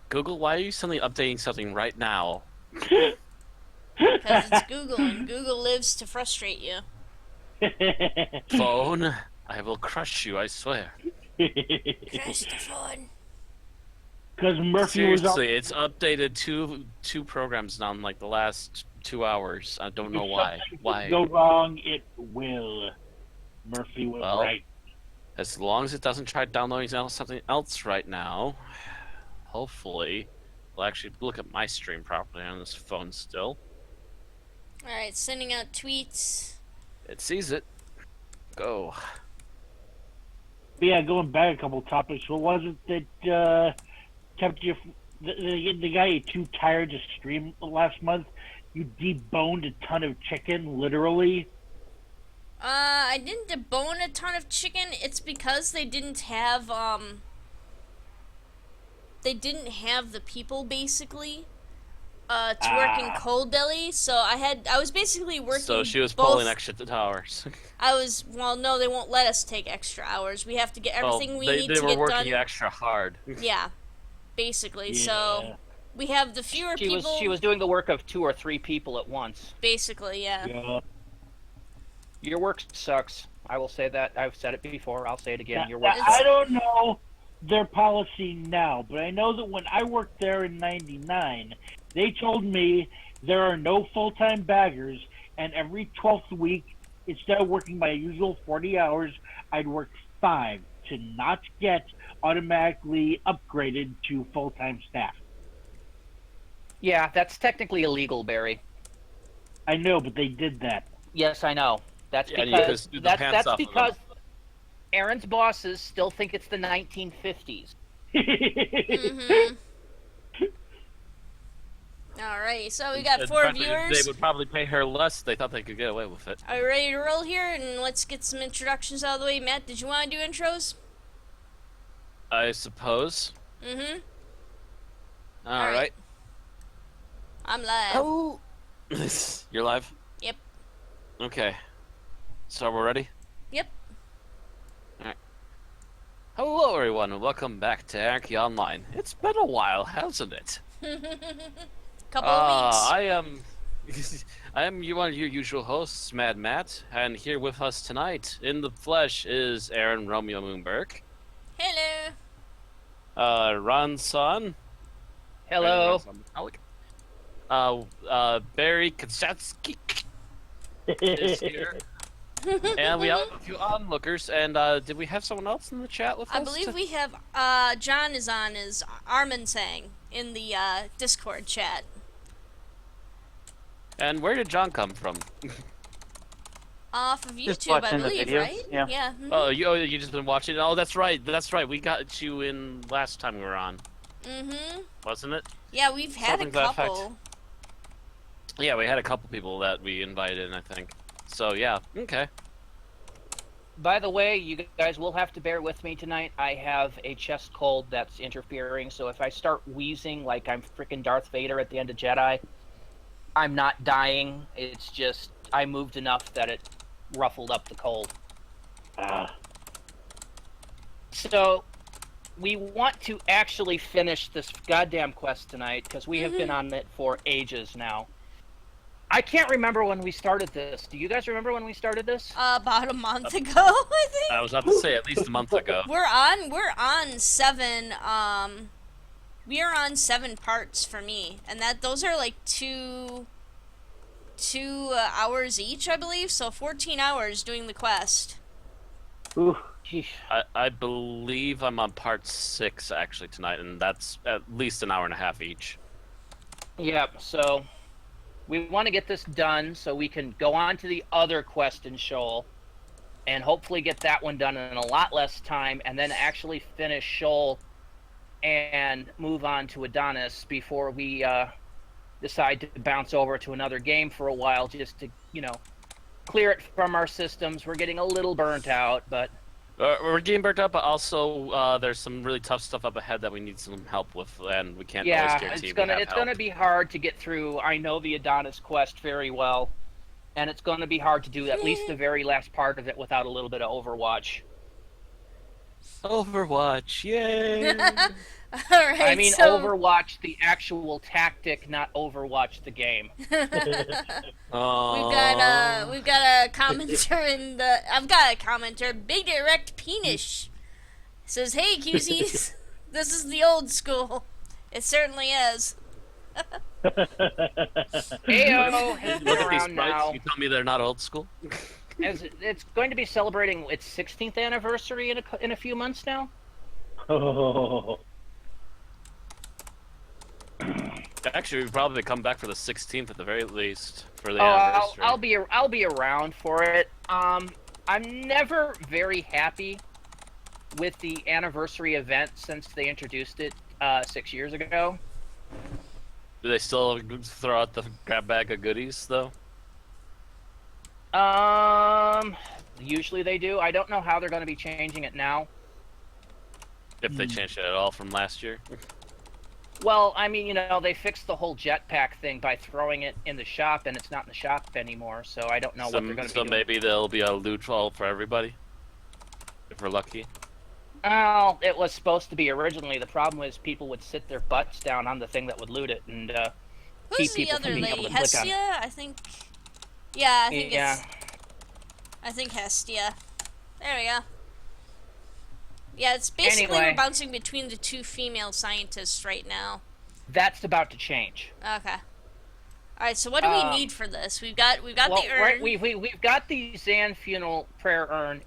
Google, why are you suddenly updating something right now? Because it's Google, and Google lives to frustrate you. Phone, I will crush you, I swear. Crush the phone. Because Murphy was on. Seriously, it's updated two programs now in like the last 2 hours. I don't know If why. something could Why? go wrong, it will. Murphy was Well, right. as long as it doesn't try downloading something else right now, hopefully, we'll actually look at my stream properly on this phone still. Alright, sending out tweets. It sees it. Go. But yeah, going back a couple topics. What was it that kept you? The guy you too tired to stream last month. You deboned a ton of chicken, literally. I didn't debone a ton of chicken. It's because they didn't have, they didn't have the people, basically, to work in Cold Deli, so I was basically working So she was both. pulling extra hours. Well, no, they won't let us take extra hours. We have to get Well, everything we they need they to were get working done. extra hard. Yeah, basically. So Yeah. we have the fewer people. She was doing the work of 2 or 3 people at once. Basically, yeah. Yeah. Your work sucks. I will say that. I've said it before. I'll say it again. Now, Your work I sucks. don't know their policy now, but I know that when I worked there in '99, they told me there are no full-time baggers, and every 12th week, instead of working my usual 40 hours, I'd work 5 to not get automatically upgraded to full-time staff. Yeah, that's technically illegal, Barry. I know, but they did that. Yes, I know. That's Yeah, you because just do the pants off of them. Aaron's bosses still think it's the 1950s. Mm-hmm. Alright, so we got In 4 fact, viewers. They would probably pay her less. They thought they could get away with it. Are you ready to roll here? And let's get some introductions out of the way. Matt, did you want to do intros? I suppose. Mm-hmm. All Alright. right. I'm live. Oh. You're live? Yep. Okay. So we're ready? Yep. Alright. Hello everyone and welcome back to Anarchy Online. It's been a while, hasn't it? Couple of weeks. I am one of your usual hosts, Mad Matt, and here with us tonight in the flesh is Aaron Romeo Moonberg. Hello. Ron Son. Hello. Barry Kaczynski is here. And we have a few onlookers, and did we have someone else in the chat with us? I believe we have, John is on as Armin Sang in the, Discord chat. And where did John come from? Off of Just YouTube, I watching the believe, videos, right? yeah. Mhm. Oh, you just been watching? Oh, that's right. We got you in last time we were on, Mhm. wasn't it? Yeah, we've had Something a to that effect. couple. Yeah, we had a couple people that we invited in, I think. So yeah, okay. By the way, you guys will have to bear with me tonight. I have a chest cold that's interfering, so if I start wheezing like I'm freaking Darth Vader at the end of Jedi, I'm not dying. It's just I moved enough that it ruffled up the cold. So, we want to actually finish this goddamn quest tonight, because we have been on it for ages now. I can't remember when we started this. Do you guys remember when we started this? About a month ago, I think. I was about to say at least a month ago. We're on 7, we are on 7 parts for me, and those are like two hours each, I believe, so 14 hours doing the quest. Ooh. I believe I'm on part 6 actually tonight, and that's at least an hour and a half each. Yep, so we want to get this done so we can go on to the other quest in Shoal and hopefully get that one done in a lot less time, and then actually finish Shoal and move on to Adonis before we decide to bounce over to another game for a while, just to, clear it from our systems. We're getting a little burnt out, but We're getting burnt up, but also there's some really tough stuff up ahead that we need some help with, and we can't always guarantee it's gonna be hard to get through. I know the Adonis quest very well, and it's gonna be hard to do at least the very last part of it without a little bit of Overwatch. Overwatch, yay! All right. I mean, so Overwatch the actual tactic, not Overwatch the game. Oh, we've got a commenter in the. I've got a commenter. Big erect penis says, "Hey QCs, this is the old school. It certainly is." AO has been look at these around sprites. now. You tell me they're not old school? As it's going to be celebrating its 16th anniversary in a few months now. Oh. Actually, we probably come back for the 16th at the very least for the Oh, anniversary. I'll be around for it. I'm never very happy with the anniversary event since they introduced it 6 years ago. Do they still throw out the grab bag of goodies though? Usually they do. I don't know how they're going to be changing it now. If they changed it at all from last year. Well, I mean, they fixed the whole jetpack thing by throwing it in the shop, and it's not in the shop anymore. So I don't know what they're going to be So doing. maybe there'll be a loot haul for everybody, if we're lucky. Oh, it was supposed to be originally. The problem was people would sit their butts down on the thing that would loot it, and Who's keep the people other from being lady? able to click on it. Hestia, I think. Yeah, I think Yeah. it's. I think Hestia. There we go. Yeah, it's basically Anyway. we're bouncing between the two female scientists right now. That's about to change. Okay. All right. So what do we need for this? We've got Well, the urn. right, we've got the Zan funeral prayer urn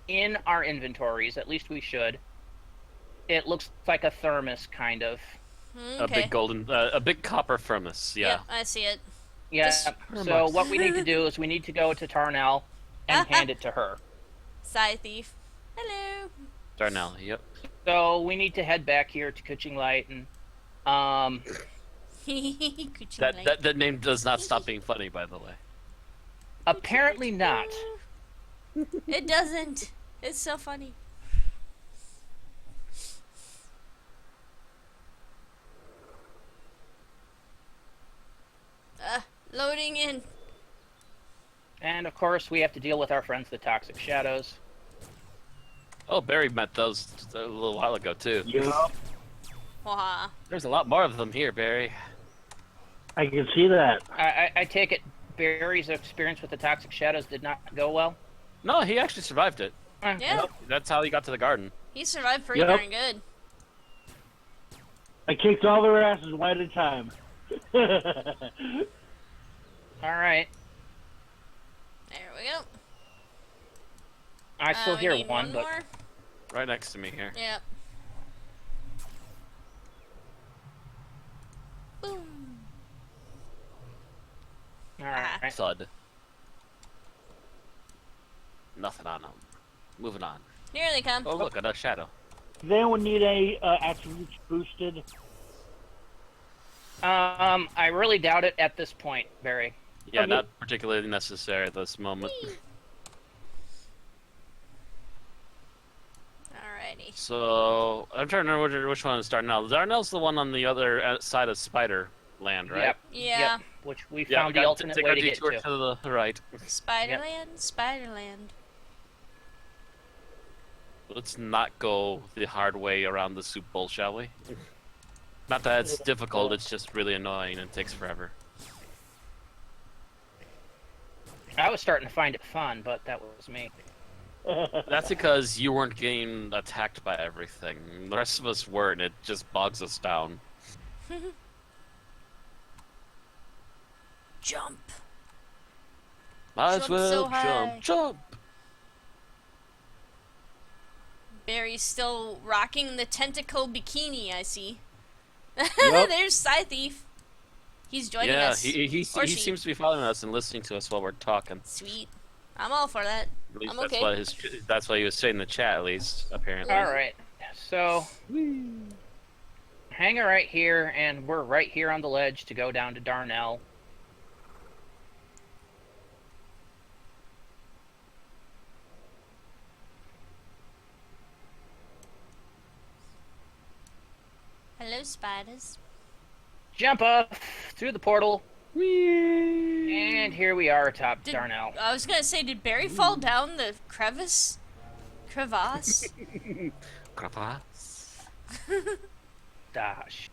in our inventories. At least we should. It looks like a thermos, kind of. A Okay. big golden, a big copper furnace. Yeah. Yep, I see it. Yeah. Just- So what we need to do is we need to go to Tarnell and hand it to her. Side thief. Hello. Darnell. Yep. So we need to head back here to Kuching Light, and Kuching That, light. that name does not stop being funny, by the way. apparently not. It doesn't. It's so funny. Loading in. And of course, we have to deal with our friends, the Toxic Shadows. Oh, Barry met those a little while ago too. Yup, Waha. There's a lot more of them here, Barry. I can see that. I take it Barry's experience with the Toxic Shadows did not go well. No, he actually survived it. Yeah, That's how he got to the garden. he survived pretty Yep. darn good. I kicked all their asses one at a time. All right. There we go. I still We hear need one, but more. Right next to me here. Yep. Boom. all right. Thud. Nothing on them. Moving on. Here they come. Oh, look, another shadow. Does anyone need any attributes boosted? I really doubt it at this point, Barry. Yeah, Okay. not particularly necessary at this moment. Alrighty. So, I'm trying to remember which one is Darnell. Darnell's the one on the other side of Spider Land, right? Yep. Yeah. Yep. Which we Yeah, found we the got alternate take way our to get detour to. to the right. Spiderland, Spiderland. Let's not go the hard way around the soup bowl, shall we? Not that it's difficult, it's just really annoying and takes forever. I was starting to find it fun, but that was me. That's because you weren't getting attacked by everything. The rest of us were, and it just bogs us down. Jump. Might as Jump well so high. jump. Barry's still rocking the tentacle bikini, I see. Yup. There's Scythe Thief. He's joining Yeah, us. he Or she. seems to be following us and listening to us while we're talking. Sweet. I'm all for that. At least I'm that's okay. what that's what he was saying in the chat, at least apparently. All right. So hang it right here, and we're right here on the ledge to go down to Darnell. Hello, spiders. Jump up through the portal, and here we are atop Did- Darnell. I was gonna say, did Barry fall down the crevice? Crevasse. Crevasse. Gosh.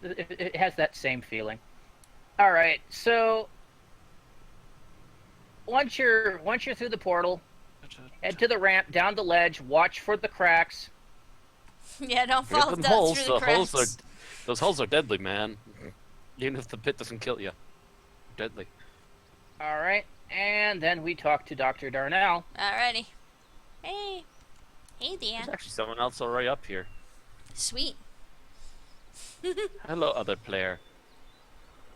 It has that same feeling. All right, so once you're through the portal, head to the ramp, down the ledge, watch for the cracks. Yeah, don't Get fall them down holes. through the cracks. Those holes are deadly, man. Even if the pit doesn't kill you, deadly. All right, and then we talk to Dr. Darnell. Alrighty. Hey. Hey There's there. actually someone else already up here. Sweet. Hello, other player.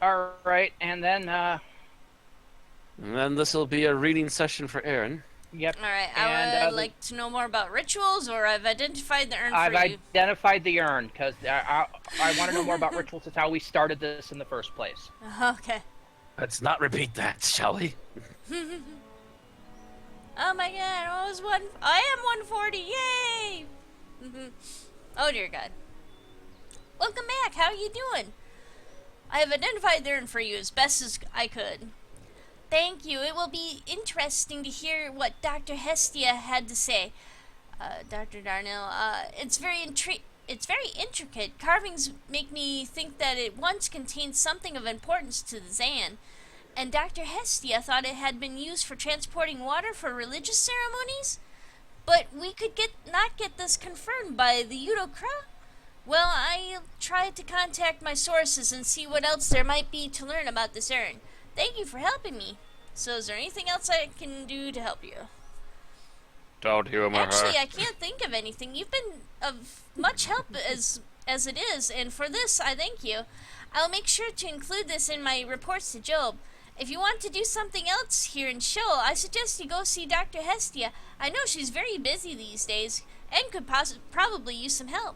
All right, and then And then this will be a reading session for Aaron. yep. Alright, And, I would like to know more about rituals, or I've identified the urn I've for you. identified the urn because I want to know more about rituals. It's how we started this in the first place. Okay. Let's not repeat that, shall we? Oh my god, I am 140, yay! Oh dear god. Welcome back, how are you doing? I have identified the urn for you as best as I could. Thank you, it will be interesting to hear what Dr. Hestia had to say. Dr. Darnell, it's very intricate. Carvings make me think that it once contained something of importance to the Zan. And Dr. Hestia thought it had been used for transporting water for religious ceremonies? But we could not get this confirmed by the Udokra? Well, I'll try to contact my sources and see what else there might be to learn about this urn. Thank you for helping me. So is there anything else I can do to help you? Don't humor Actually, her. I can't think of anything. You've been of much help as it is, and for this, I thank you. I'll make sure to include this in my reports to Jobe. If you want to do something else here in Shoal, I suggest you go see Dr. Hestia. I know she's very busy these days, and could probably use some help.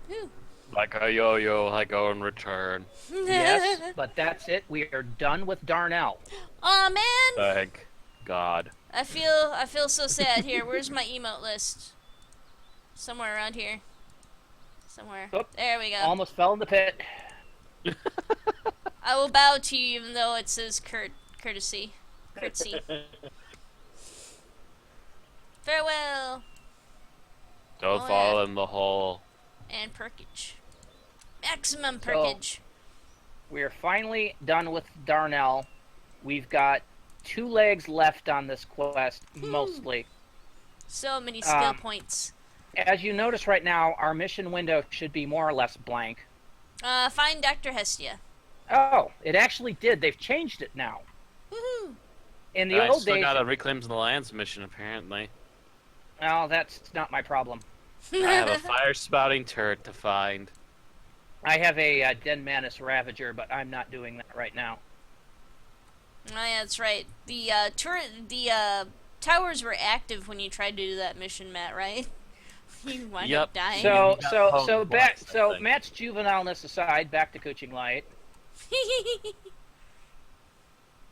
Whew. Like a yo-yo, I go and return. Yes, but that's it. We are done with Darnell. Aw, man! Thank God. I feel so sad. Here, where's my emote list? Somewhere around here. Somewhere. Oop. There we go. Almost fell in the pit. I will bow to you even though it says courtesy. Curtsy. Farewell. Don't Oh, fall yeah. in the hole. And perkage. Maximum So- perkage. We are finally done with Darnell. We've got 2 legs left on this quest, mostly. So many skill um, points. As you notice right now, our mission window should be more or less blank. Find Dr. Hestia. Oh, it actually did. They've changed it now. Woohoo! In the I old still days, got a Reclaims the Lands mission, apparently. well, that's not my problem. I have a fire spouting turret to find. I have a Den Manus Ravager, but I'm not doing that right now. Oh yeah, that's right. The towers were active when you tried to do that mission, Matt, right? You wound Yep. up dying. So thing. Matt's juvenileness aside, back to Kuching Light.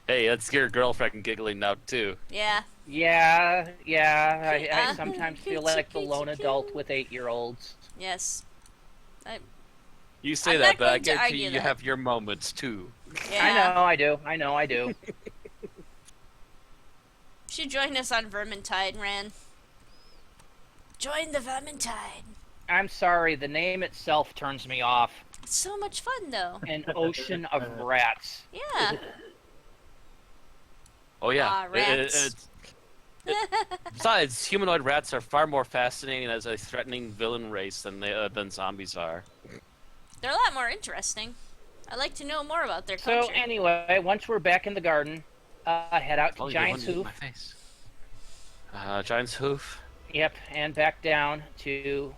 Hey, that's your girlfriend giggling now, too. Yeah. Yeah. I Uh, sometimes feel like the lone adult with 8-year-olds. Yes. You say I'm that, not but I going to guarantee argue you that. have your moments, too. Yeah. I know I do. Should join us on Vermintide, Ran. Join the Vermintide. I'm sorry, the name itself turns me off. It's so much fun, though. An ocean of rats. Yeah. Oh, yeah. Ah, rats. Besides, humanoid rats are far more fascinating as a threatening villain race than zombies are. They're a lot more interesting. I'd like to know more about their So culture. anyway, once we're back in the garden, head out to Oh, you Giant's wanted Hoof. my face. Giant's Hoof. Yep, and back down to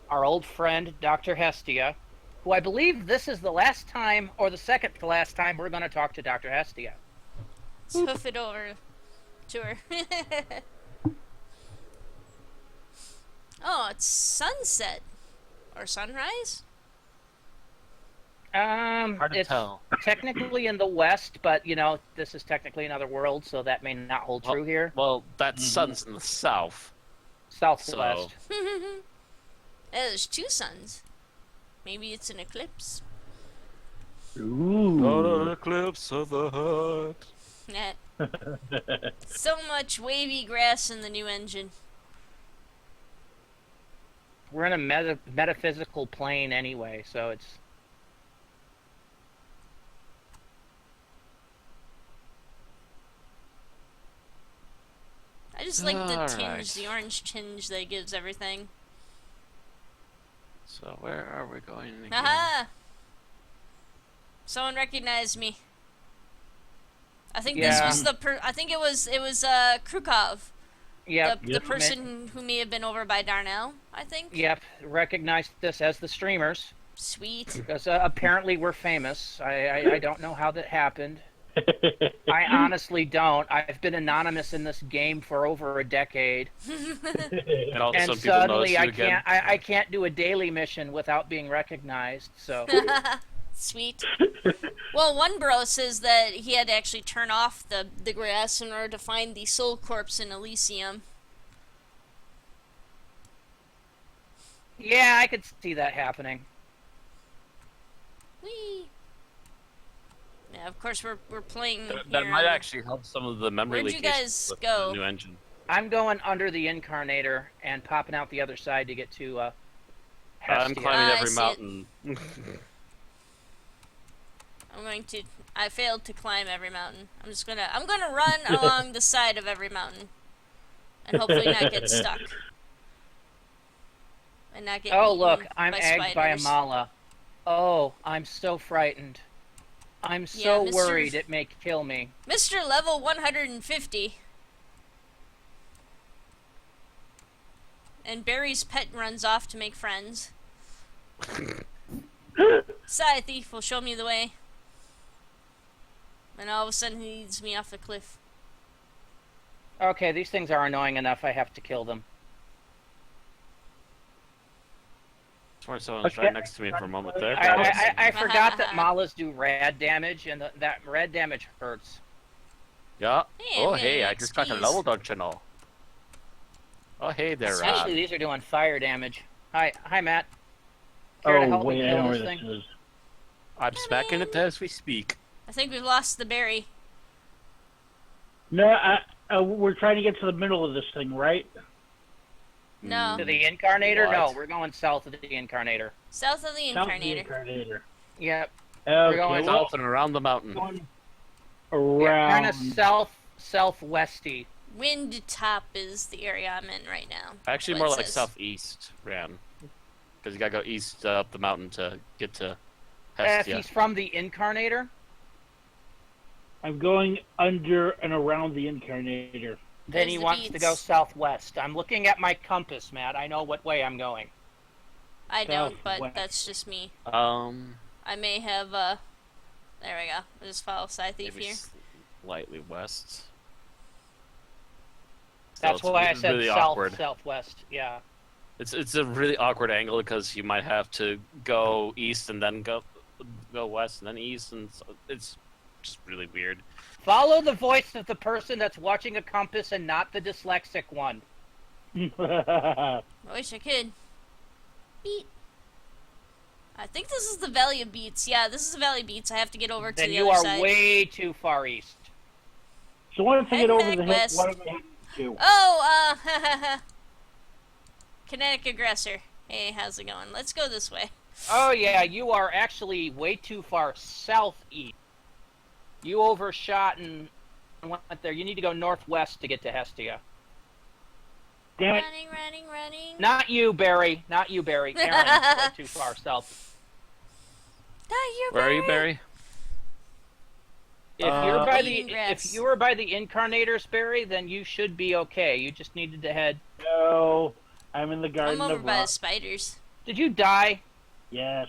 our old friend, Dr. Hestia, who I believe this is the last time, or the second to last time, we're going to talk to Dr. Hestia. Let's hoof it over to her. Oh, it's sunset. Or sunrise? Hard to It's tell. technically in the west, but, you know, this is technically another world, so that may not hold true here. Well, that sun's in the south. Southwest. There's 2 suns. Maybe it's an eclipse. Ooh. Not an eclipse of the heart. Net. So much wavy grass in the new engine. We're in a metaphysical plane anyway, so it's... I just like the tinge, Alright. the orange tinge that it gives everything. So where are we going again? Aha! Someone recognized me. I think this Yeah. was I think it was Krukov. Yep. The person who may have been over by Darnell, I think. Yep. Recognized this as the streamers. Sweet. Because apparently we're famous. I don't know how that happened. I honestly don't. I've been anonymous in this game for over a decade. And also And some people notice suddenly you I again. can't do a daily mission without being recognized, so... Sweet. Well, one bro says that he had to actually turn off the grass in order to find the soul corpse in Elysium. Yeah, I could see that happening. Whee! Yeah, of course we're playing That here might on- actually help some of the memory Where'd you leakage guys with go? the new engine. I'm going under the Incarnator and popping out the other side to get to I'm Hestia. climbing I every see it. mountain. I failed to climb every mountain. I'm gonna run along the side of every mountain. And hopefully not get stuck. And not get Oh, eaten look, I'm by egged by a spiders. mala. Oh, I'm so frightened. I'm so Yeah, Mr. worried it may kill me. Mr. Level 150. And Barry's pet runs off to make friends. Side thief will show me the way. And all of a sudden he leads me off the cliff. Okay, these things are annoying enough. I have to kill them. Someone was right next to me for a moment there. I forgot that malas do rad damage, and that rad damage hurts. Yeah. Hey, Oh, I'm hey, getting I just got a XPs. level, don't you know? Oh, hey there, Actually, these are doing fire damage. Hi, Matt. Care to Oh, help me wait, I kill know where this this thing? is. I'm smacking it as we speak. I think we've lost the berry. No, we're trying to get to the middle of this thing, right? No. To the Incarnator? No, What? we're going south of the Incarnator. South of the South of the Incarnator. Incarnator. Yep. Okay, going well, South and around the mountain. going Yeah, kind around. of southwesty. Wind top is the area I'm in right now. Actually, what more it like says. southeast, Ran. Because you gotta go east up the mountain to get to If Hestia. he's from the Incarnator, I'm going under and around the Incarnator. then There's he the wants to beats. go southwest. I'm looking at my compass, Matt. I know what way I'm going. I don't, but Southwest. that's just me. I I may have, there we go. I'll just follow Side Thief maybe here. slightly west. That's So why I it's said really south, awkward. southwest. Yeah. It's a really awkward angle because you might have to go east and then go west and then east, and so it's just really weird. Follow the voice of the person that's watching a compass and not the dyslexic one. I wish I could. Beat. I think this is the Valley of Beats. Yeah, this is the Valley of Beats. I have to get over to Then the you other are side. way too far east. So once I Head get over back the hill, west. what am I heading to? Oh, Kinetic Aggressor. Hey, how's it going? Let's go this way. Oh yeah, you are actually way too far southeast. You overshot and went there. You need to go northwest to get to Hestia. Damn it. Running. Not you, Barry. Not you, Barry. Aaron's way too far south. Not you, Where are you, Barry? If you're by the Eating grass. if you were by the Incarnators, Barry, then you should be okay. You just needed to head. No, I'm in the Garden I'm over of by the Rock. spiders. Did you die? Yes.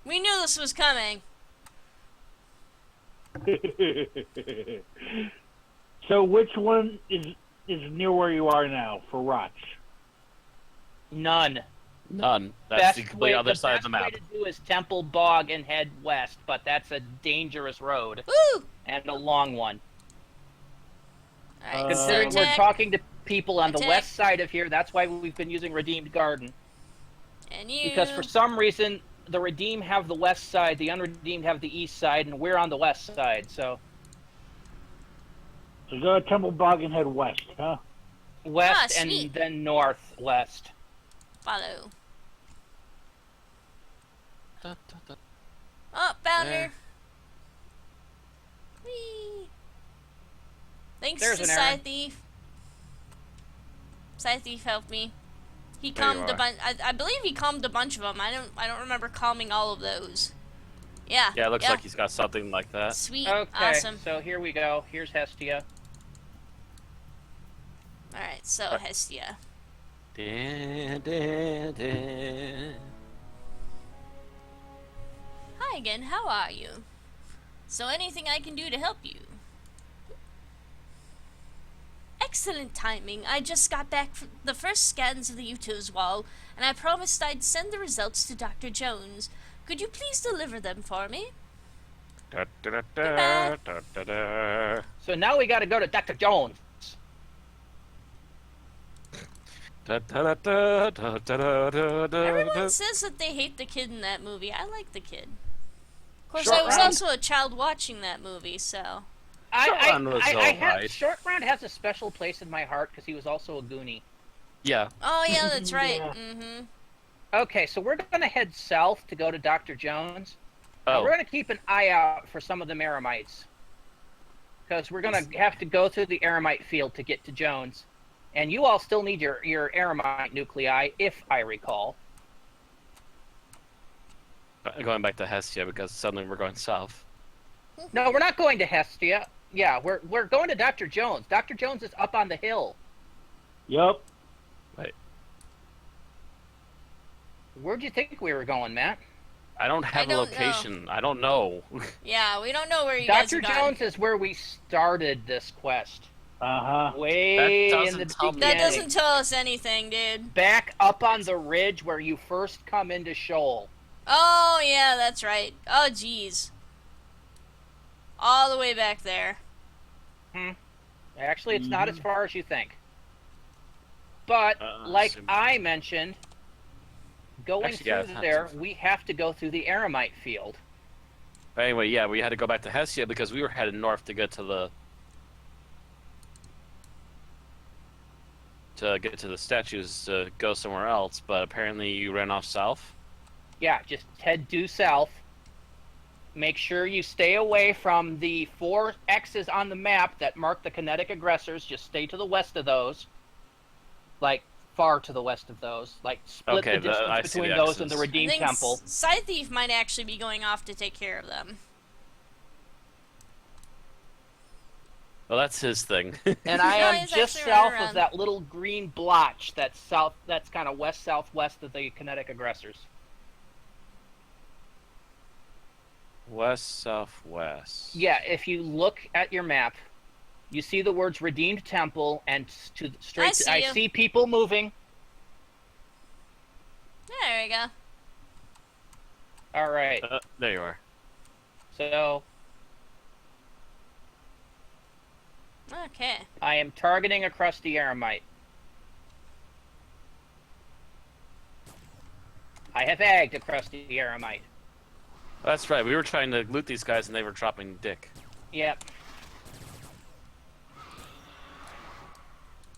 We knew this was coming. So which one is near where you are now for rocks? None. None. That's the Best complete other the side of the best map. way to do is Temple Bog and head west, but that's a dangerous road Woo! and a long one. Alright, Considering so we're attack, talking to people on the Attack. west side of here, that's why we've been using Redeemed Garden. and you. Because for some reason, the redeemed have the west side, the unredeemed have the east side, and we're on the west side. So So go to Temple Bog and head west, huh? west sweet. and then northwest. Follow. Da, da, da. Oh, found There. her. Whee! Thanks There's to an errand. Scythe Thief. Scythe Thief helped me. He There you calmed a are. bunch. I believe he calmed a bunch of them. I don't remember calming all of those. Yeah. Yeah, it looks like he's got something like that. Sweet. Okay, Awesome. so here we go. Here's Hestia. All right. So Hestia. Da, da, da. Hi again. How are you? So anything I can do to help you? Excellent timing. I just got back from the first scans of the Uto's wall, and I promised I'd send the results to Dr. Jones. Could you please deliver them for me? Da, da, da, Goodbye. da, da, da. So now we got to go to Dr. Jones. Da, da, da, da, da, da, da, da. Everyone says that they hate the kid in that movie. I like the kid. Of course, Short I was round. also a child watching that movie, so... Short Round was alright. Short Round has a special place in my heart because he was also a Goonie. Yeah. Oh, yeah, that's right. Yeah. Mm-hmm. Okay, so we're going to head south to go to Dr. Jones. Oh. We're going to keep an eye out for some of the Eremites. Because we're going to have to go through the Eremite field to get to Jones. And you all still need your Eremite nuclei, if I recall. Going back to Hestia because suddenly we're going south. No, we're not going to Hestia. Yeah, we're going to Dr. Jones. Dr. Jones is up on the hill. Yep. Wait. Where'd you think we were going, Matt? I don't have I a don't location. I don't know. Yeah, we don't know where you guys Dr. are going. Jones is where we started this quest. Uh-huh. Way That in doesn't the tell me beginning. That doesn't tell us anything, dude. Back up on the ridge where you first come into Shoal. Oh, yeah, that's right. Oh, jeez. All the way back there. Actually, it's not as far as you think. But, like assume- I mentioned, going Actually, yeah, through it's there, not too- we have to go through the Eremite field. But anyway, yeah, we had to go back to Hestia because we were headed north to get to the statues to go somewhere else, but apparently you ran off south. Yeah, just head due south. Make sure you stay away from the 4 X's on the map that mark the kinetic aggressors. Just stay to the west of those. Like, far to the west of those. Like, split Okay, the I distance see between the those and the X's. I Redeemed think Temple. Scythe Thief might actually be going off to take care of them. Well, that's his thing. And I No, am he's just actually running south around. of that little green blotch that's south. That's kind of west-southwest of the kinetic aggressors. West, southwest. Yeah, if you look at your map, you see the words Redeemed Temple, and to the straight. I see you. see people moving. There we go. All right, There you are. so Okay. I am targeting a crusty Eremite. I have agged a crusty Eremite. That's right. We were trying to loot these guys, and they were dropping dick. Yep.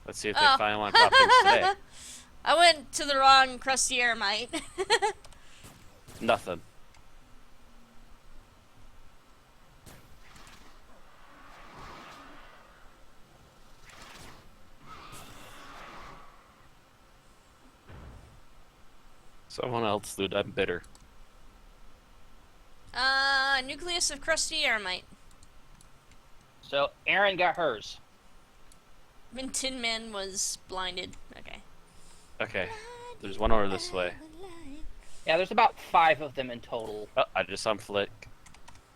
Let's see if they Oh. finally want to drop things today. I went to the wrong crusty Eremite. Nothing. Someone else loot. I'm bitter. Nucleus of crusty Eremite. So Aaron got hers. When Tin Man was blinded. Okay. Okay. There's one over this way. Yeah, there's about 5 of them in total. Oh, I just saw him flick.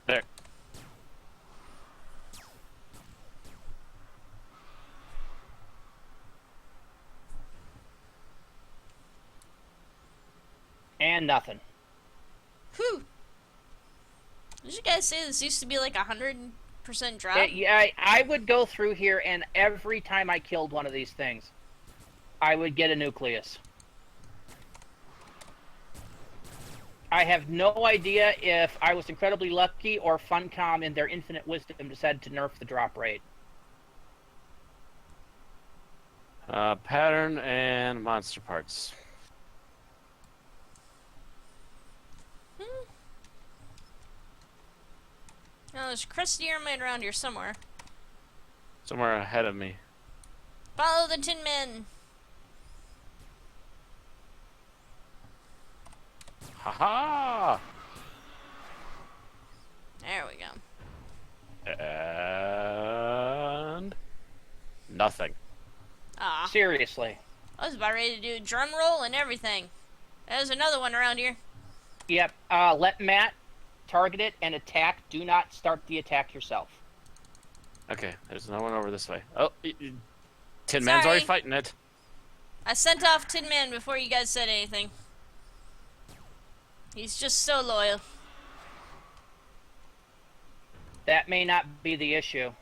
There. And nothing. Whew. Did you guys say this used to be like 100% drop? Yeah, I would go through here, and every time I killed one of these things, I would get a nucleus. I have no idea if I was incredibly lucky or Funcom in their infinite wisdom decided to nerf the drop rate. Pattern and monster parts. Now, there's a crusty airmite around here somewhere. Somewhere ahead of me. Follow the Tin Man. Haha! There we go. And nothing. Ah, Seriously. I was about ready to do a drum roll and everything. There's another one around here. Yep. Let Matt target it and attack. Do not start the attack yourself. Okay, there's no one over this way. Oh, Tin Man's already Sorry. fighting it. I sent off Tin Man before you guys said anything. He's just so loyal. That may not be the issue.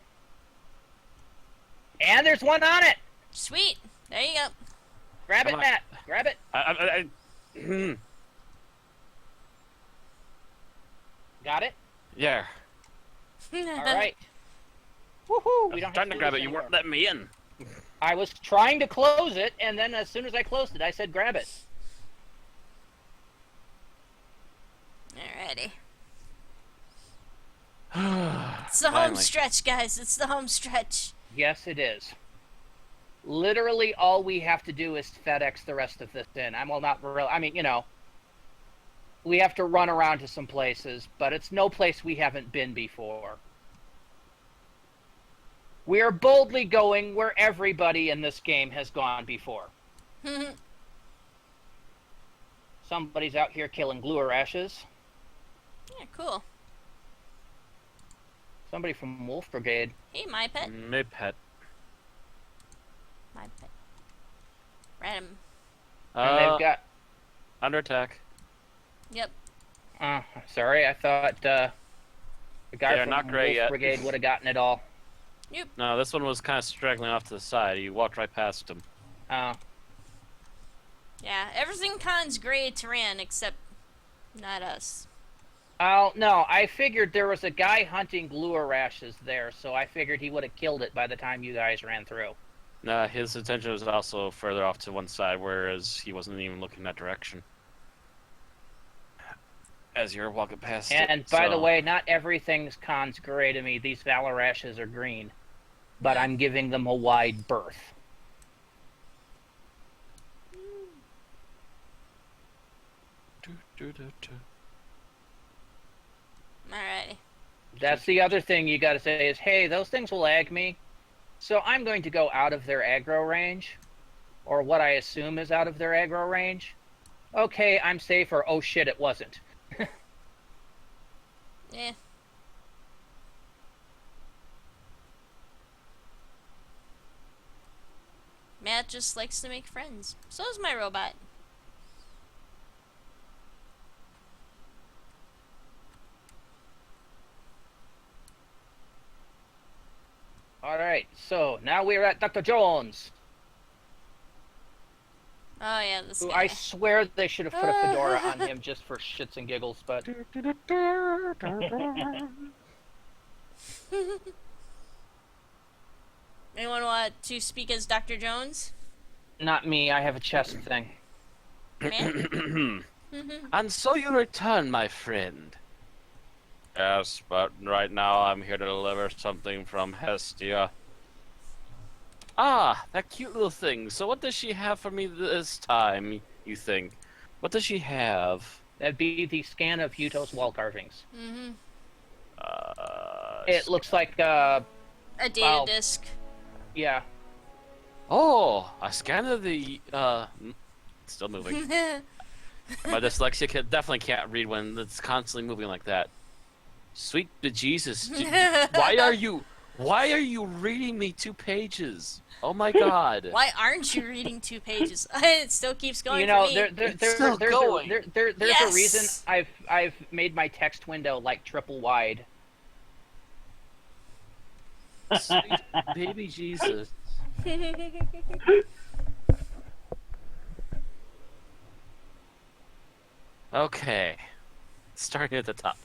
And there's one on it! Sweet. There you go. Grab Come it, on. Matt. Grab it. Got it? Yeah. All right. Woohoo! We I was don't trying have to do grab this it. You anymore. weren't letting me in. I was trying to close it, and then as soon as I closed it, I said grab it. Alrighty. It's the home Finally. stretch, guys. It's the home stretch. Yes, it is. Literally, all we have to do is FedEx the rest of this in. Well, not really. I mean, you know, we have to run around to some places, but it's no place we haven't been before. We are boldly going where everybody in this game has gone before. Somebody's out here killing glue ashes. Yeah, cool. Somebody from Wolf Brigade. Hey, my pet. My pet. My pet. Random. And they've got... Under attack. Yep. Sorry, I thought the guy They're from not great Wolf yet. Brigade would have gotten it all. No, this one was kind of straggling off to the side. You walked right past him. Yeah, everything con's gray terrain except not us. Oh, no, I figured there was a guy hunting glue rashes there, so I figured he would have killed it by the time you guys ran through. Nah, his attention was also further off to one side, whereas he wasn't even looking that direction. As you're walking past And it, by the so- way, not everything's con's gray to me. These Valor rashes are green. But I'm giving them a wide berth. Alrighty. That's the other thing you gotta say is, hey, those things will ag me. So I'm going to go out of their aggro range. Or what I assume is out of their aggro range. Okay, I'm safe, or oh shit, it wasn't. Yeah. Matt just likes to make friends. So does my robot. Alright, so now we're at Dr. Jones. Oh yeah, this Who guy. I swear they should have put a fedora on him just for shits and giggles, but Anyone want to speak as Dr. Jones? not me. I have a chest thing. Man? And so you return, my friend. Yes, but right now I'm here to deliver something from Hestia. Ah, that cute little thing. So what does she have for me this time, you think? What does she have? That'd be the scan of Yuto's wall carvings. Mm-hmm. It looks like, A data Wow. disk. yeah. Oh, a scan of the, still moving. My dyslexia definitely can't read when it's constantly moving like that. Sweet bejesus. Why are you reading me 2 pages? Oh my god. Why aren't you reading 2 pages? It still keeps going You know, for me. It's still going. there's Yes! a reason I've made my text window like triple wide. Sweet baby Jesus. Okay. starting at the top.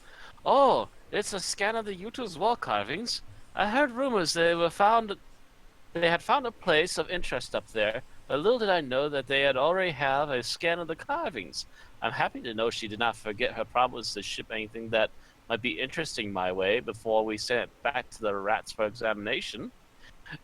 Oh, it's a scan of the Yutu's wall carvings. I heard rumors they had found a place of interest up there, but little did I know that they had already have a scan of the carvings. I'm happy to know she did not forget her promise to ship anything that might be interesting my way before we send it back to the rats for examination.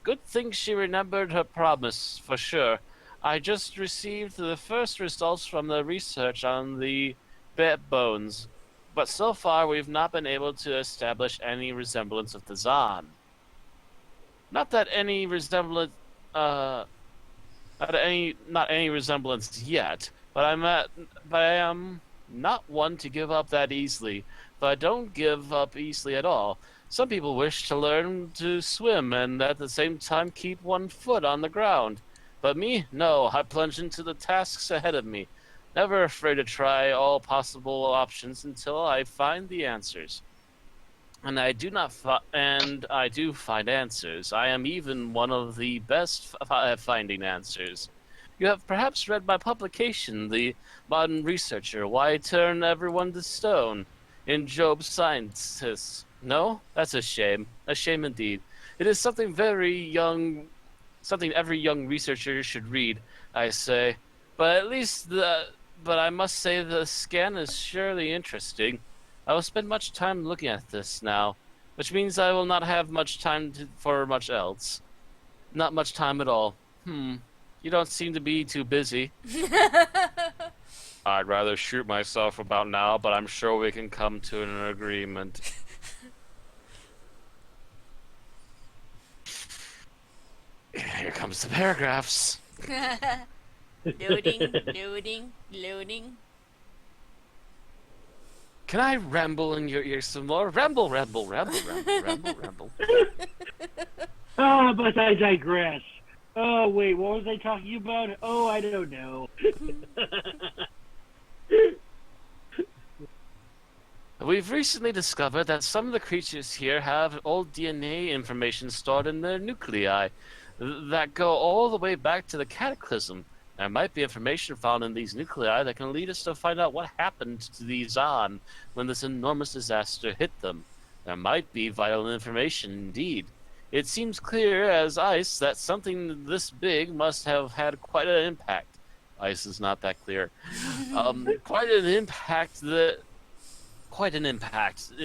Good thing she remembered her promise, for sure. I just received the first results from the research on the bear bones, but so far we've not been able to establish any resemblance of the Zan. Not that any resemblance, not any resemblance yet, but I am not one to give up that easily. But I don't give up easily at all. Some people wish to learn to swim and at the same time keep one foot on the ground. But me, no, I plunge into the tasks ahead of me, never afraid to try all possible options until I find the answers. And I do find answers. I am even one of the best at finding answers. You have perhaps read my publication, The Modern Researcher, Why Turn Everyone to Stone, in Jobe Scientists. No? That's a shame. A shame indeed. It is something something every young researcher should read, I say. But I must say the scan is surely interesting. I will spend much time looking at this now, which means I will not have much time for much else. Not much time at all. You don't seem to be too busy. I'd rather shoot myself about now, but I'm sure we can come to an agreement. Here comes the paragraphs. Loading. Can I ramble in your ear some more? Ramble. Ah, but I digress. Oh, wait, what was I talking about? Oh, I don't know. We've recently discovered that some of the creatures here have old DNA information stored in their nuclei that go all the way back to the Cataclysm. There might be information found in these nuclei that can lead us to find out what happened to the Zan when this enormous disaster hit them. There might be vital information indeed. It seems clear as ice that something this big must have had quite an impact. Ice is not that clear. Quite an impact.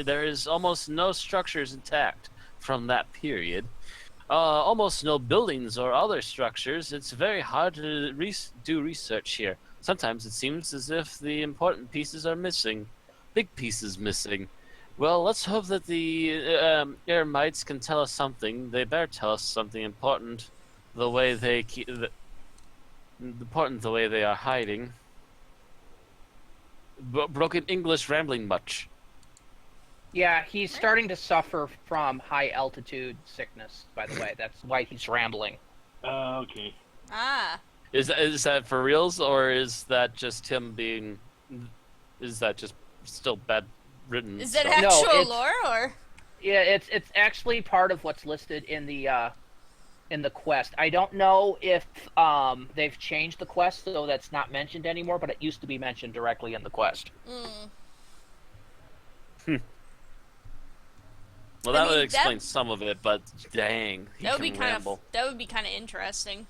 There is almost no structures intact from that period. Almost no buildings or other structures. It's very hard to do research here. Sometimes it seems as if the important pieces are missing. Big pieces missing. Well, let's hope that the Eremites can tell us something. They better tell us something important. The way they important the way they are hiding. Broken English rambling much. Yeah, he's starting to suffer from high altitude sickness, by the way. That's why he's rambling. Okay. Ah. Is that for reals, or is that just him being? Is that just still bad written? Is that stuff? actual No, lore, or? Yeah, it's actually part of what's listed in the quest. I don't know if they've changed the quest so that's not mentioned anymore, but it used to be mentioned directly in the quest. Well, that would explain some of it, but dang, That would be ramble. kind of interesting.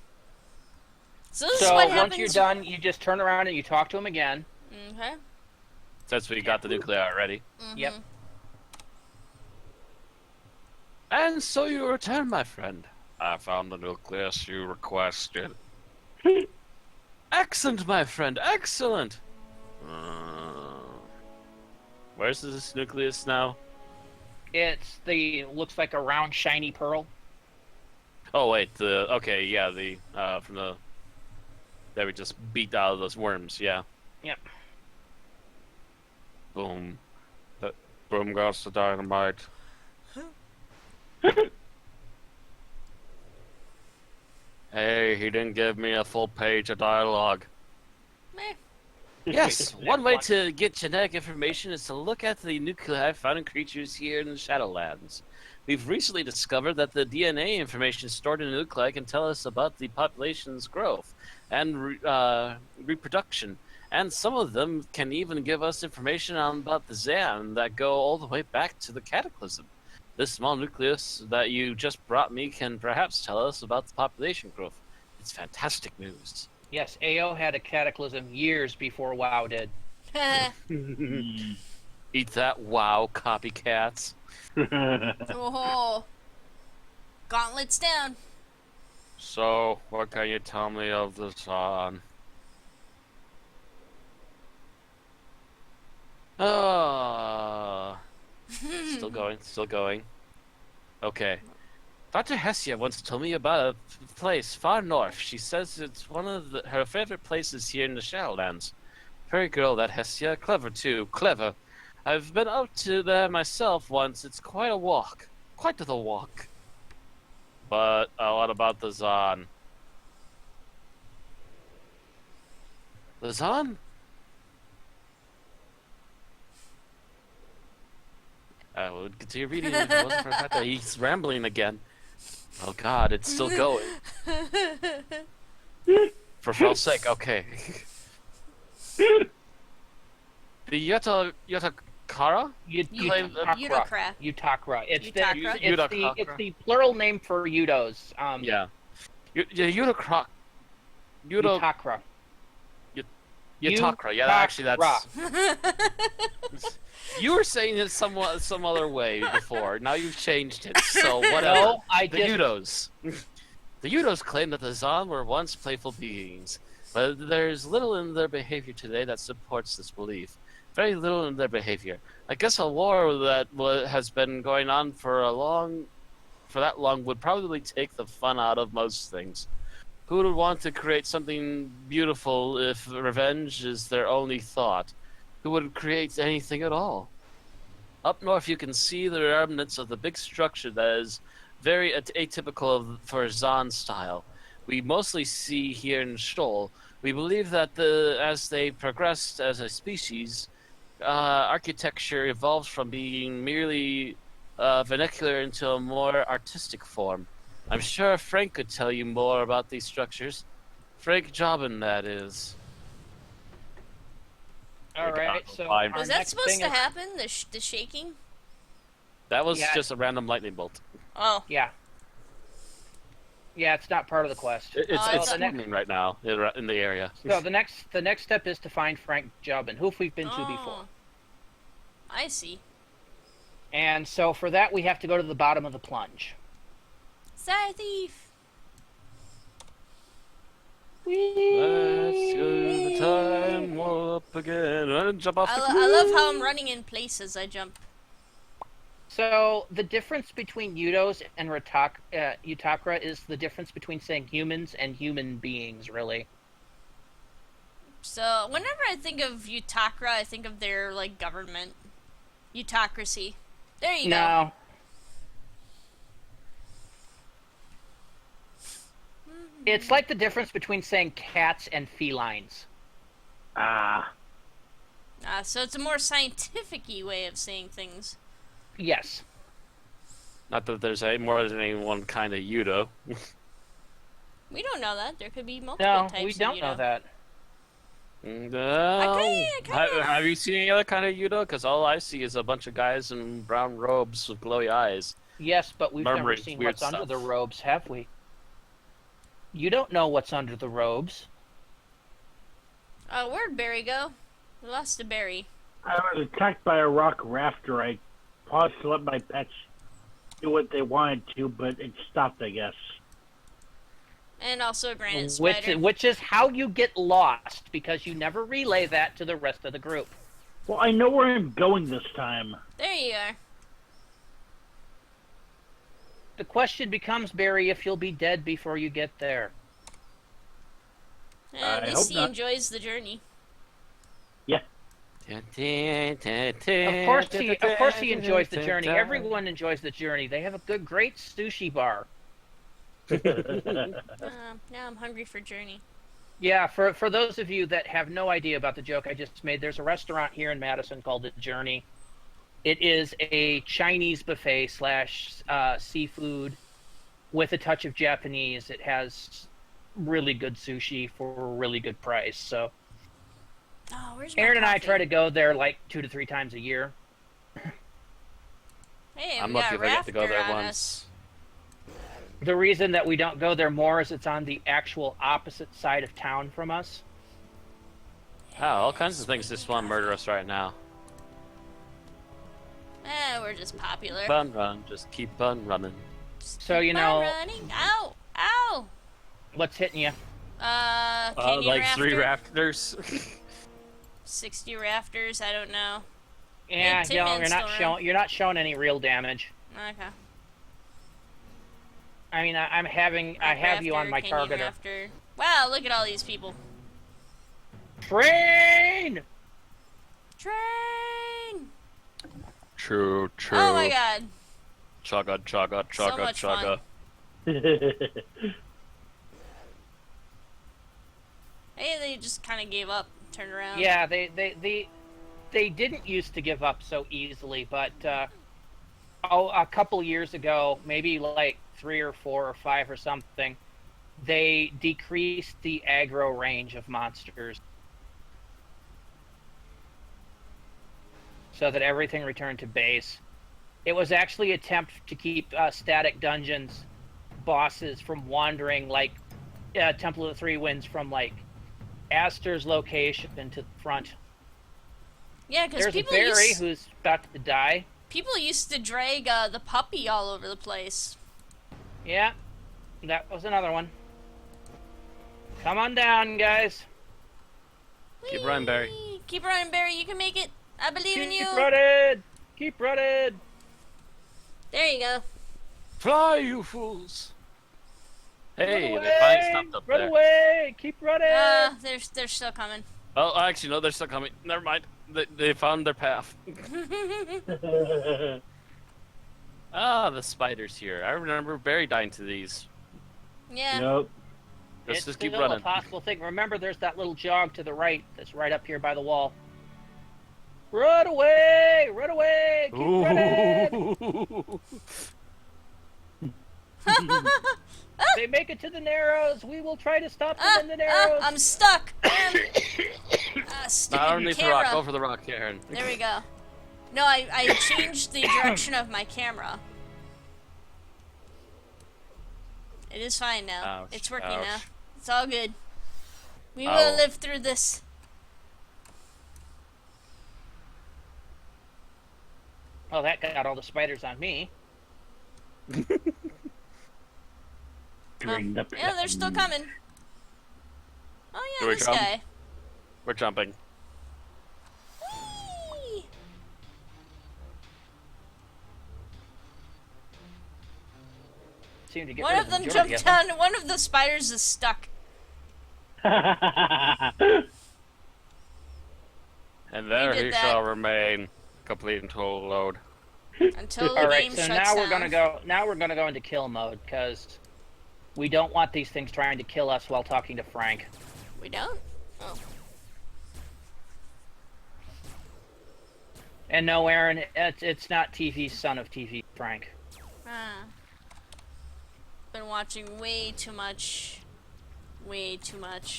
So this is So what once happens. you're done, you just turn around and you talk to him again. Okay. That's where you got the nuclei already. Yep. And so you return, my friend. I found the nucleus you requested. Excellent, my friend, excellent! Where's this nucleus now? It's looks like a round shiny pearl. Oh wait, there we just beat out of those worms, yeah. Yep. Boom. Boom goes the dynamite. Hey, he didn't give me a full page of dialogue. Meh. Yes, one way to get genetic information is to look at the nuclei found in creatures here in the Shadowlands. We've recently discovered that the DNA information stored in the nuclei can tell us about the population's growth and reproduction, and some of them can even give us information about the Zan that go all the way back to the Cataclysm. This small nucleus that you just brought me can perhaps tell us about the population growth. It's fantastic news. Yes, AO had a cataclysm years before WoW did. Eat that, wow, copycats. Oh, gauntlets down. So, what can you tell me of the Zan? Still going, still going. Okay. Dr. Hessia once told me about a place far north. She says it's one of her favorite places here in the Shadowlands. Very girl, that Hessia. Clever, too. Clever. I've been up to there myself once. It's quite a walk. Quite the walk. But, what about the Zan? The Zan? I would continue reading if it wasn't for the fact that he's rambling again. Oh god, it's still going. For Fel's sake, okay. The Yutakara? Utakra. Utakra. It's Utakra. it's the plural name for Udos. Yeah. Utakra. Utakra. Utakra. Yeah, actually, that's. You were saying it somewhat some other way before. Now you've changed it. So whatever. No, The Udos. The Udos claim that the Zan were once playful beings, but there's little in their behavior today that supports this belief. Very little in their behavior. I guess a war that has been going on for that long would probably take the fun out of most things. Who would want to create something beautiful if revenge is their only thought? Who would create anything at all? Up north, you can see the remnants of the big structure that is very atypical for Zan style. We mostly see here in Stoll. We believe that as they progressed as a species, architecture evolved from being merely vernacular into a more artistic form. I'm sure Frank could tell you more about these structures. Frank Jobe, that is. All right, so Was that supposed to happen? The shaking? That was just a random lightning bolt. Oh. Yeah. Yeah, it's not part of the quest. It's swimming right now in the area. So the next step is to find Frank Jobe, who we've been to before. I see. And so for that, we have to go to the bottom of the plunge. Side thief. Let's go the time warp again and jump off the cliff. I love how I'm running in place as I jump. So the difference between Udos and Utakra is the difference between saying humans and human beings, really. So whenever I think of Utakra, I think of their government, Utocracy. There you go. No. It's like the difference between saying cats and felines. So it's a more scientific-y way of saying things. Yes. Not that there's any more than any one kind of Udo. We don't know that. There could be multiple types of Udo. No, we don't know that. Have you seen any other kind of Udo? Because all I see is a bunch of guys in brown robes with glowy eyes. Yes, but we've never Murmuring seen weird what's under stuff. the robes, have we? You don't know what's under the robes. Where'd Barry go? We lost a Barry. I was attacked by a rock rafter. I paused to let my pets do what they wanted to, but it stopped, I guess. And also a granite spider. Which is how you get lost, because you never relay that to the rest of the group. Well, I know where I'm going this time. There you are. The question becomes, Barry, if you'll be dead before you get there. At least he enjoys the journey. Yeah. Of course he enjoys the journey. Everyone enjoys the journey. They have a great sushi bar. Now I'm hungry for journey. Yeah, for those of you that have no idea about the joke I just made, there's a restaurant here in Madison called The Journey. It is a Chinese buffet / seafood with a touch of Japanese. It has really good sushi for a really good price. So Oh, where's my Aaron and I coffee? try to go there like 2 to 3 times a year. Hey, I'm we got lucky a if I get to go rafter there on once. us. The reason that we don't go there more is it's on the actual opposite side of town from us. Oh, all kinds of things just want to murder us right now. We're just popular. Keep on running, just keep on running. So, you Keep on know, running. Ow! Ow! what's hitting you? Canyon like rafter? 3 rafters. 60 rafters, I don't know. Yeah, Tin you know, Man's still around. you're not showing any real damage. Okay. I mean, I have you on my Canyon targeter. rafter. Wow, look at all these people. Train! Train! True, true. Oh my god. Chugga, chugga, So chugga, much chugga. Hey, they just kind of gave up, turned around. Yeah, they didn't used to give up so easily, but a couple years ago, maybe like 3 or 4 or 5 or something, they decreased the aggro range of monsters so that everything returned to base. It was actually an attempt to keep static dungeons bosses from wandering like Temple of the Three Winds from like Aster's location to the front. Yeah, because There's a people Barry who's about to die. people used to drag the puppy all over the place. Yeah, that was another one. Come on down, guys. Keep running, Barry. Whee! Keep running, Barry. You can make it. I believe in you. Keep running! Keep running! There you go. Fly, you fools! Hey, Run they finally away! stopped up Run there. away! Keep running! They're still coming. Oh, actually, no, they're still coming. Never mind. They found their path. Ah, the spiders here. I remember Barry dying to these. Yeah. Yep. Let's It's just still keep running. a possible thing. Remember, there's that little jog to the right that's right up here by the wall. Run away! Run away! Keep running! Ooh. They make it to the Narrows. We will try to stop them in the Narrows. I'm stuck. Stupid Not underneath the rock. camera. Go for the rock, Karen. There we go. No, I changed the direction of my camera. It is fine now. Ouch, It's working ouch. now. It's all good. We Ow. will live through this. Oh, that got all the spiders on me. Bring the Yeah, they're still coming. Oh yeah, Here we this come. guy. We're jumping. Whee! Seem to get One rid of them the jumped majority down. One of the spiders is stuck. And there did he that. shall remain, complete and total load. Until the All right, game so shuts now down. we're gonna go. Now we're gonna go into kill mode because we don't want these things trying to kill us while talking to Frank. We don't? Oh. And no, Aaron, it's not TV's son of TV, Frank. Ah. Been watching way too much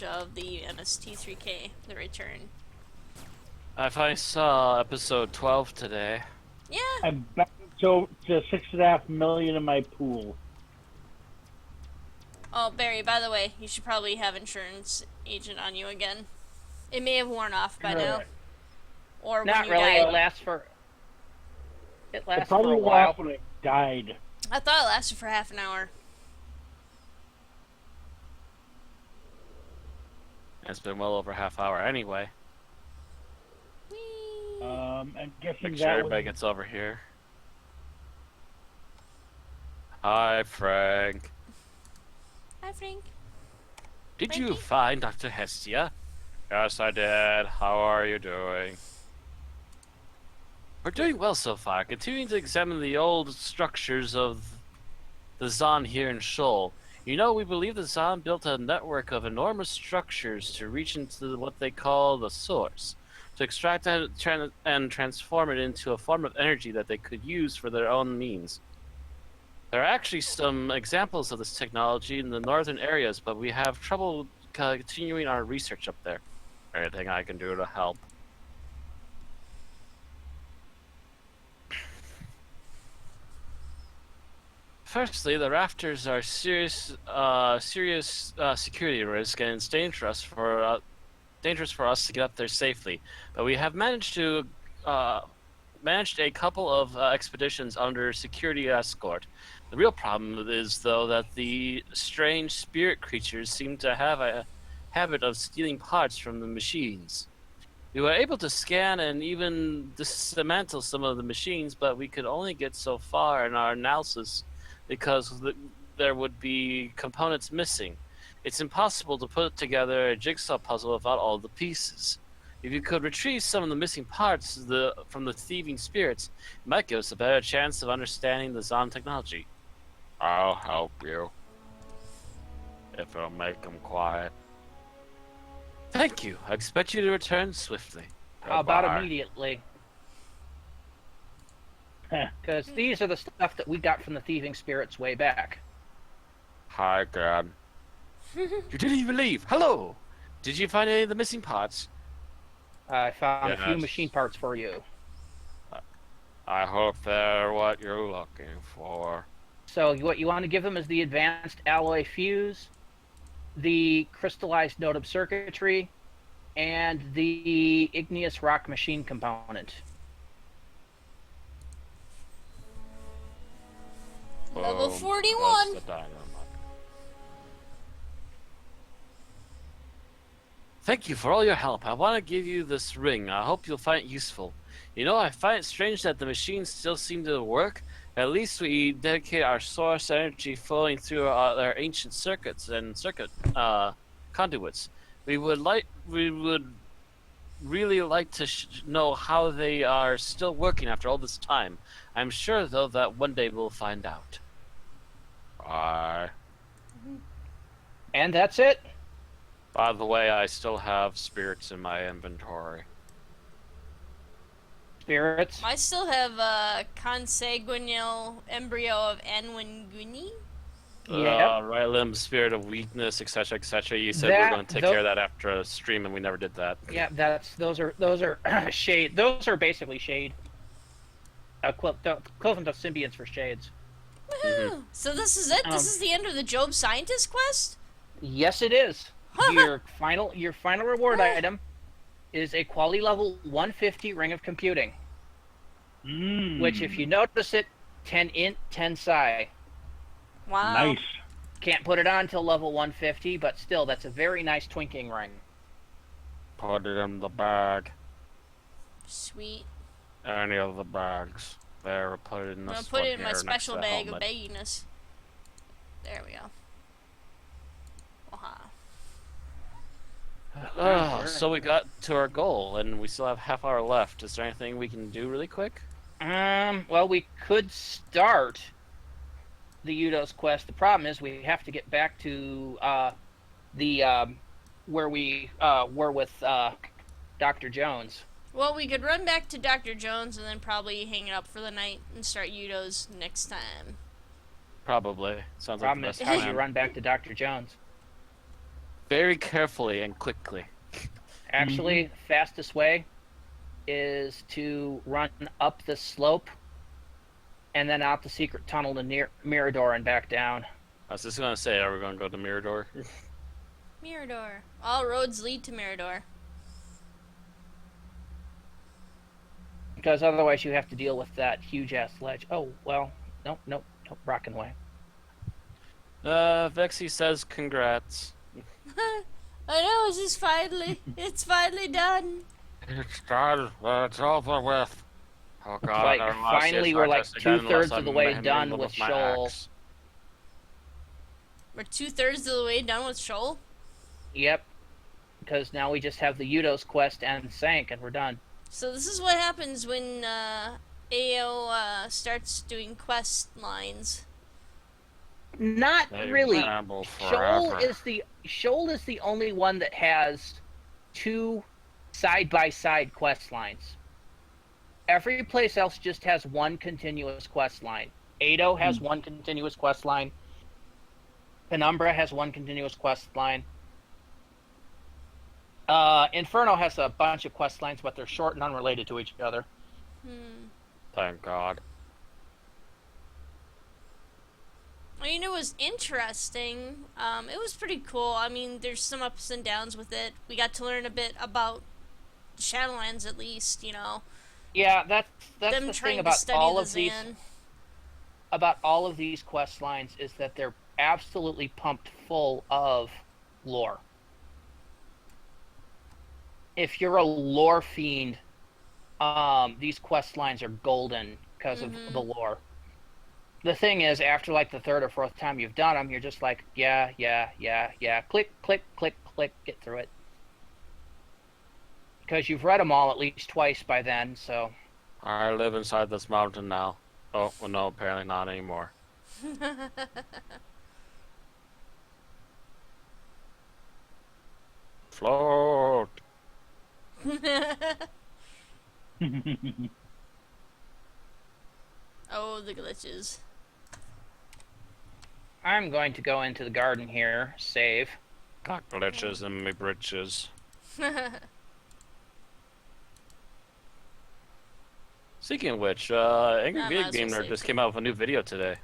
of the MST3K, The Return. I finally saw episode 12 today. Yeah. I'm back to 6.5 million in my pool. Oh, Barry, by the way, you should probably have insurance agent on you again. It may have worn off by now. Right. Or Not when you really. died. It lasts for. It It lasts for probably a while. laughed when I died. I thought it lasted for half an hour. It's been well over a half hour anyway. Whee! I'm guessing Make sure that everybody was... gets over here. Hi, Frank. Hi, Frank. Did you Frankie? find Dr. Hestia? Yes, I did. How are you doing? We're doing well so far, continuing to examine the old structures of the Zon here in Shoal. You know, we believe the Zon built a network of enormous structures to reach into what they call the source, to extract and transform it into a form of energy that they could use for their own means. There are actually some examples of this technology in the northern areas, but we have trouble continuing our research up there. Anything I can do to help. Firstly, the rafters are serious security risk, and it's dangerous for us to get up there safely. But we have managed a couple of expeditions under security escort. The real problem is, though, that the strange spirit creatures seem to have a habit of stealing parts from the machines. We were able to scan and even dismantle some of the machines, but we could only get so far in our analysis because there would be components missing. It's impossible to put together a jigsaw puzzle without all the pieces. If you could retrieve some of the missing parts from the thieving spirits, it might give us a better chance of understanding the Zon technology. I'll help you. If it'll make them quiet. Thank you. I expect you to return swiftly. About Goodbye. immediately. Because these are the stuff that we got from the thieving spirits way back. Hi, Dad. You didn't even leave. Hello. Did you find any of the missing parts? I found a few Yes. machine parts for you. I hope they're what you're looking for. So what you want to give them is the advanced alloy fuse, the crystallized node of circuitry, and the igneous rock machine component. Level Boom. 41. That's the dynamite. Thank you for all your help. I want to give you this ring. I hope you'll find it useful. You know, I find it strange that the machines still seem to work. At least we dedicate our source energy flowing through our ancient circuits and circuit conduits. We would really like to know how they are still working after all this time. I'm sure, though, that one day we'll find out. Bye. And that's it. By the way, I still have spirits in my inventory. Spirits. I still have a consanguineal embryo of Anwanguni. Yep. Right limb, spirit of weakness, etc., etc. You said we That- were going to take care of that after a stream, and we never did that. Yeah, those are shade. Those are basically shade. Equivalent of symbionts for shades. Woohoo! So this is it? This is the end of the Jobe Scientist quest? Yes, it is. Your final reward item is a quality level 150 ring of computing. Which, if you notice it, 10 int, 10 psi. Wow. Nice. Can't put it on until level 150, but still, that's a very nice twinking ring. Put it in the bag. Sweet. Any of the bags. There, put it in I'm this gonna put one it in my here next special to the bag of helmet. bagginess. There we go. Aha. So we got to our goal, and we still have half hour left. Is there anything we can do really quick? Well, we could start the Udo's quest. The problem is we have to get back to where we were with Dr. Jones. Well, we could run back to Dr. Jones and then probably hang it up for the night and start Udo's next time. Probably. Sounds like Problem the is, best how do you plan. run back to Dr. Jones? Very carefully and quickly. Actually, the fastest way is to run up the slope and then out the secret tunnel to near Mirador and back down. I was just going to say, are we going to go to Mirador? Mirador. All roads lead to Mirador. Because otherwise you have to deal with that huge-ass ledge. Oh, well, nope, rocking away. Vexy says congrats. I know, it's finally done. It's done. It's over with. Oh god, Like, I lost finally this we're like artist again unless 2/3 of I'm the way done mingled with my Shoal. axe. We're 2/3 of the way done with Shoal. Yep. Because now we just have the Udo's quest and Sank, and we're done. So this is what happens when AO starts doing quest lines. Not They really. ramble Shoal forever. is the only one that has 2 side-by-side quest lines. Every place else just has 1 continuous quest line. Ado has 1 continuous quest line. Penumbra has 1 continuous quest line. Inferno has a bunch of quest lines, but they're short and unrelated to each other. Thank God. I mean, it was interesting. It was pretty cool. I mean, there's some ups and downs with it. We got to learn a bit about Shadowlands, at least, you know. Yeah, that's Them the thing trying to about study all the of these Zan. quest lines is that they're absolutely pumped full of lore. If you're a lore fiend, these quest lines are golden because of the lore. The thing is, after like the third or fourth time you've done them, you're just like, yeah, click, click, click, click, get through it. Because you've read them all at least twice by then, so... I live inside this mountain now. Oh, well, no, apparently not anymore. Float! Oh, the glitches. I'm going to go into the garden here, save. Got glitches in me britches. Speaking of which, Angry I Video might as well Gamer save just it. came out with a new video today.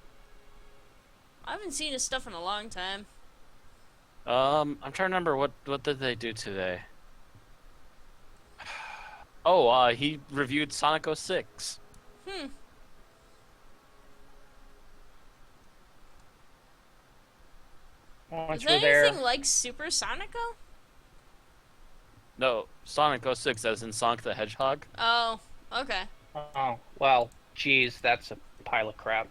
I haven't seen his stuff in a long time. I'm trying to remember what did they do today. Oh, he reviewed Sonic 06. Once Is we're that there... anything like Super Sonico? No, Sonic 06 as in Sonic the Hedgehog. Oh, okay. Oh, well, geez, that's a pile of crap.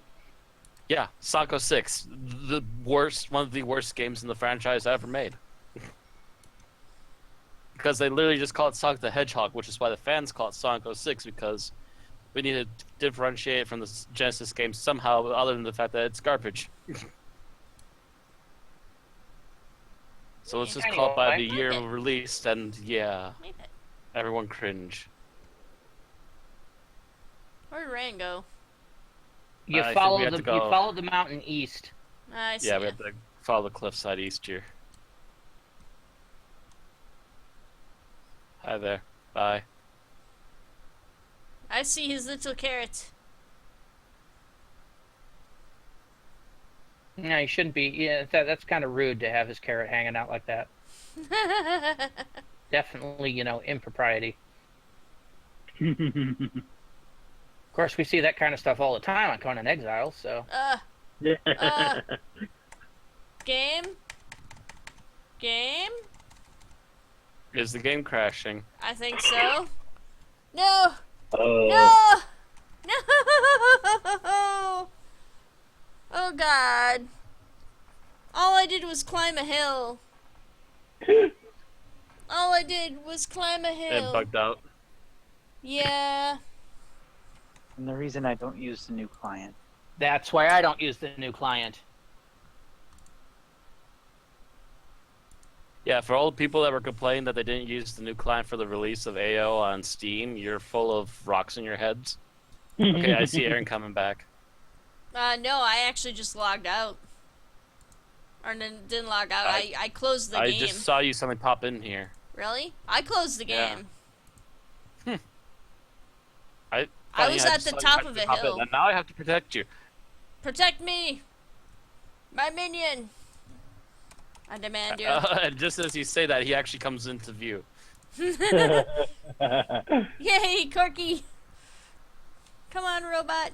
Yeah, Sonic 06, one of the worst games in the franchise ever made. Because they literally just call it Sonic the Hedgehog, which is why the fans call it Sonic 06, because we need to differentiate it from the Genesis game somehow, other than the fact that it's garbage. So let's just call it by the year of release, and yeah, everyone cringe. Where'd Rand go? You I think follow we have the to go- you follow the mountain east. I see. Yeah, we have to follow the cliffside east here. Hi there. Bye. I see his little carrot. No, you shouldn't be. Yeah, that's kind of rude to have his carrot hanging out like that. Definitely, impropriety. Of course, we see that kind of stuff all the time on Conan Exiles, so... Game? Game? Is the game crashing? I think so. No! Oh. No! No! Oh God. All I did was climb a hill. All I did was climb a It hill. bugged out. Yeah. And the reason I don't use the new client. That's why I don't use the new client. Yeah, for all the people that were complaining that they didn't use the new client for the release of AO on Steam, you're full of rocks in your heads. Okay, I see Aaron coming back. No, I actually just logged out. Or didn't log out. I closed the I game. just saw you something pop in here. Really? I closed the Yeah. game. I was at the just saw you top actually of a pop in, hill. and now I have to protect you. Protect me! My minion! I demand you. And just as you say that, he actually comes into view. Yay, Corky! Come on, robot.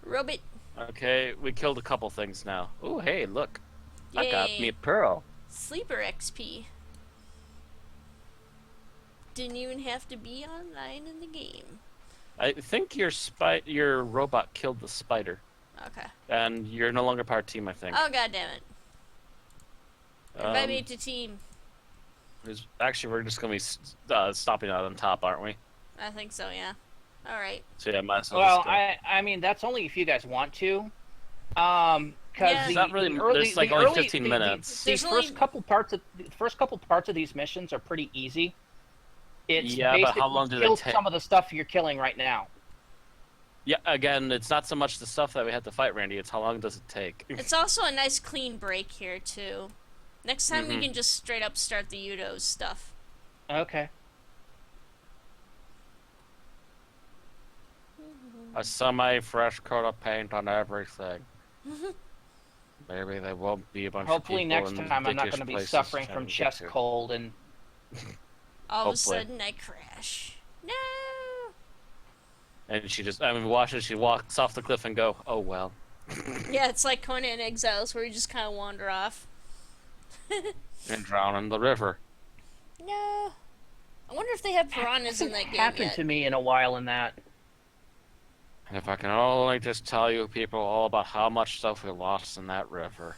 Robot. Okay, we killed a couple things now. Ooh, hey, look. I got Yay. me a pearl. Sleeper XP. Didn't even have to be online in the game. I think your robot killed the spider, Okay. and you're no longer part of team, I think. Oh, God damn it. Invite me to team. Actually, we're just going to be stopping out on top, aren't we? I think so, yeah. Alright. So yeah, might as well Well, just go. I mean, that's only if you guys want to. Because Yeah. It's not really, there's like only 15 minutes. There's The only- first couple parts of these missions are pretty easy. It's Yeah, but how basically long do they kill take? some of the stuff you're killing right now. Yeah, again, it's not so much the stuff that we had to fight, Randy. It's how long does it take? It's also a nice clean break here, too. Next time we Mhm. can just straight up start the Udo stuff. Okay. A semi-fresh coat of paint on everything. Maybe there won't be a bunch of Hopefully people next in time I'm not dickish going to be places suffering trying from to get chest to. cold and All of a Hopefully. sudden, I crash. No! And watch as she walks off the cliff and go, oh well. Yeah, it's like Conan Exiles, where you just kind of wander off. And drown in the river. No. I wonder if they have piranhas in hasn't that game happened yet. to me in a while in that. And if I can only just tell you people all about how much stuff we lost in that river.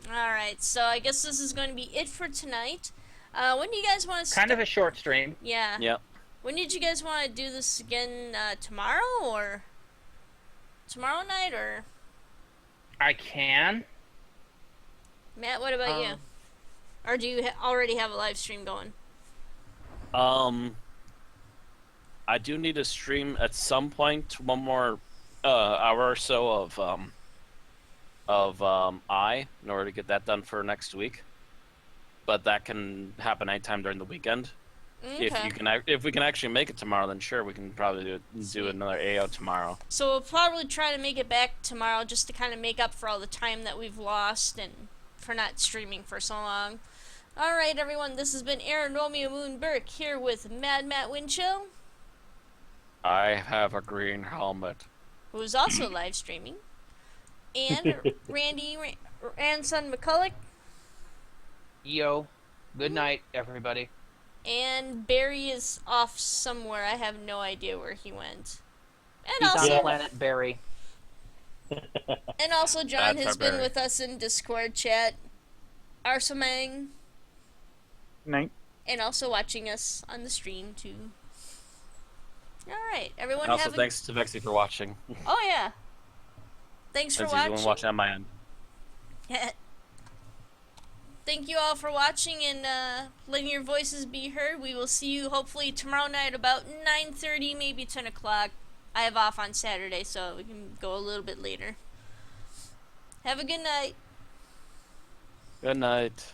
Alright, so I guess this is going to be it for tonight. When do you guys want to Kind of a short stream. Yeah. Yep. When did you guys want to do this again? Tomorrow or tomorrow night or I can. Matt? What about you? Or do you already have a live stream going? I do need to stream at some point, one more hour or so of in order to get that done for next week. But that can happen anytime during the weekend. Okay. If we can actually make it tomorrow, then sure, we can probably do Sweet. another AO tomorrow. So we'll probably try to make it back tomorrow just to kind of make up for all the time that we've lost and for not streaming for so long. Alright everyone, this has been Aaron Romeo Moon Burke here with Mad Matt Winchill, I have a green helmet. who's also live streaming, and Randy Ranson McCulloch, Yo. Good night, everybody. and Barry is off somewhere. I have no idea where he went. And He's also, on planet Barry. and also John That's has our been Barry. with us in Discord chat, Arsamang, Night. and also watching us on the stream too. Alright, everyone And also, have a... thanks to Vexy for watching. Oh yeah. Thanks for Since he's the one watching. watching on my end. Thank you all for watching and letting your voices be heard. We will see you hopefully tomorrow night about 9:30, maybe 10 o'clock. I have off on Saturday, so we can go a little bit later. Have a good night. Good night.